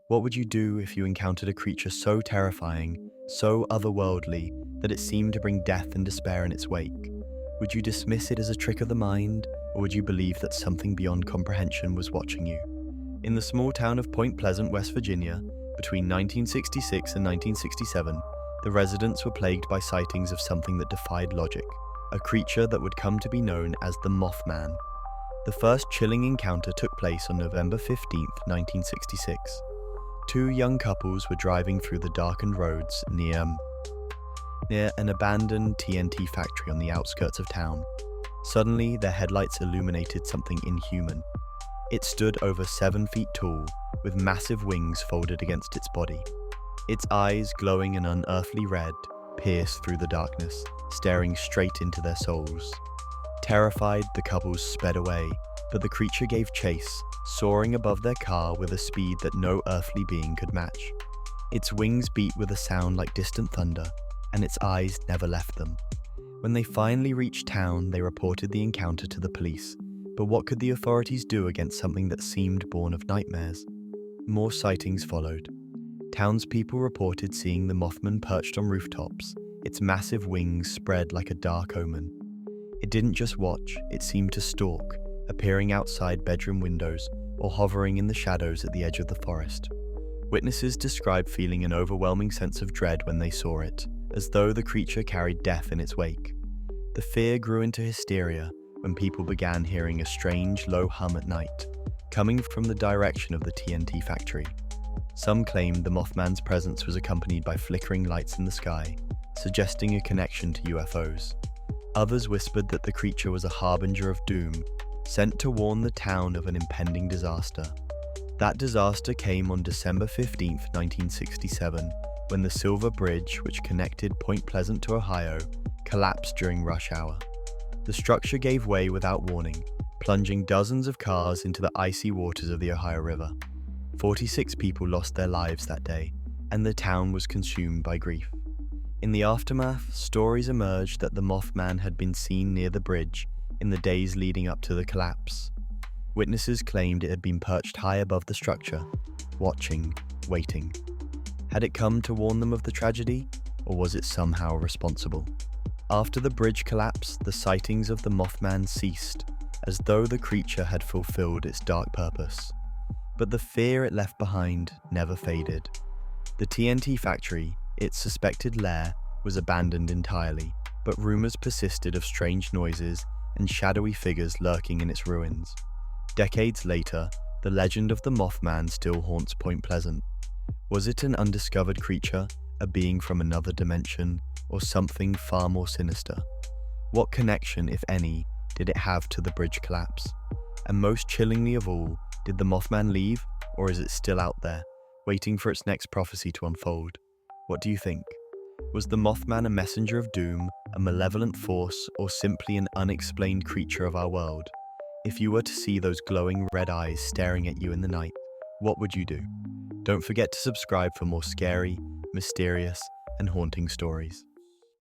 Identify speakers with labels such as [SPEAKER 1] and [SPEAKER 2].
[SPEAKER 1] What would you do if you encountered a creature so terrifying, so otherworldly, that it seemed to bring death and despair in its wake? Would you dismiss it as a trick of the mind, or would you believe that something beyond comprehension was watching you? In the small town of Point Pleasant, West Virginia, between 1966 and 1967, the residents were plagued by sightings of something that defied logic, a creature that would come to be known as the Mothman. The first chilling encounter took place on November 15, 1966. Two young couples were driving through the darkened roads near an abandoned TNT factory on the outskirts of town. Suddenly, their headlights illuminated something inhuman. It stood over 7 feet tall, with massive wings folded against its body. Its eyes, glowing an unearthly red, pierced through the darkness, staring straight into their souls. Terrified, the couples sped away, but the creature gave chase, soaring above their car with a speed that no earthly being could match. Its wings beat with a sound like distant thunder, and its eyes never left them. When they finally reached town, they reported the encounter to the police. But what could the authorities do against something that seemed born of nightmares? More sightings followed. Townspeople reported seeing the Mothman perched on rooftops, its massive wings spread like a dark omen. It didn't just watch, it seemed to stalk, appearing outside bedroom windows or hovering in the shadows at the edge of the forest. Witnesses described feeling an overwhelming sense of dread when they saw it, as though the creature carried death in its wake. The fear grew into hysteria when people began hearing a strange, low hum at night, coming from the direction of the TNT factory. Some claimed the Mothman's presence was accompanied by flickering lights in the sky, suggesting a connection to UFOs. Others whispered that the creature was a harbinger of doom, sent to warn the town of an impending disaster. That disaster came on December 15, 1967, when the Silver Bridge, which connected Point Pleasant to Ohio, collapsed during rush hour. The structure gave way without warning, plunging dozens of cars into the icy waters of the Ohio River. 46 people lost their lives that day, and the town was consumed by grief. In the aftermath, stories emerged that the Mothman had been seen near the bridge in the days leading up to the collapse. Witnesses claimed it had been perched high above the structure, watching, waiting. Had it come to warn them of the tragedy, or was it somehow responsible? After the bridge collapsed, the sightings of the Mothman ceased, as though the creature had fulfilled its dark purpose. But the fear it left behind never faded. The TNT factory, its suspected lair, was abandoned entirely, but rumors persisted of strange noises and shadowy figures lurking in its ruins. Decades later, the legend of the Mothman still haunts Point Pleasant. Was it an undiscovered creature, a being from another dimension, or something far more sinister? What connection, if any, did it have to the bridge collapse? And most chillingly of all, did the Mothman leave, or is it still out there, waiting for its next prophecy to unfold? What do you think? Was the Mothman a messenger of doom, a malevolent force, or simply an unexplained creature of our world? If you were to see those glowing red eyes staring at you in the night, what would you do? Don't forget to subscribe for more scary, mysterious, and haunting stories.